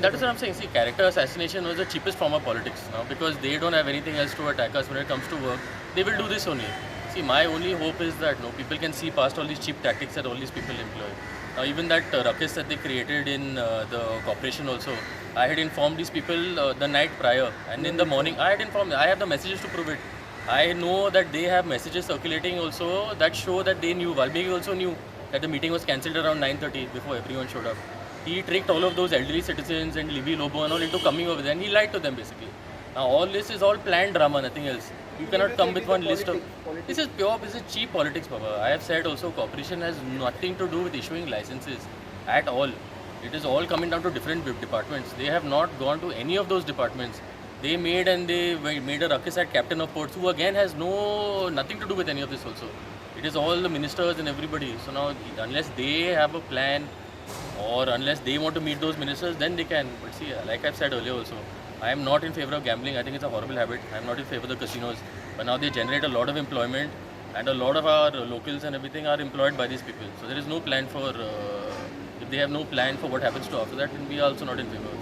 that is what I'm saying. See, character assassination was the cheapest form of politics now because they don't have anything else to attack us when it comes to work. They will do this only. See, my only hope is that people can see past all these cheap tactics that all these people employ. Now, even that ruckus that they created in the corporation also, I had informed these people the night prior, and in the morning I had informed them. I have the messages to prove it. I know that they have messages circulating also that show that they knew. Valmiki also knew that the meeting was cancelled around 9:30 before everyone showed up. He tricked all of those elderly citizens and Libby Lobo and all into coming over there, and he lied to them basically. Now all this is all planned drama, nothing else. You cannot come with one list of. This is cheap politics, Baba. I have said also, corporation has nothing to do with issuing licenses at all. It is all coming down to different departments. They have not gone to any of those departments. They made a ruckus at Captain of Ports, who again has nothing to do with any of this also. It is all the ministers and everybody. So now, unless they have a plan or unless they want to meet those ministers, then they can. But see, like I've said earlier also, I am not in favor of gambling. I think it's a horrible habit. I am not in favor of the casinos. But now they generate a lot of employment, and a lot of our locals and everything are employed by these people. So there is no plan for, if they have no plan for what happens to after that, then we are also not in favor of it.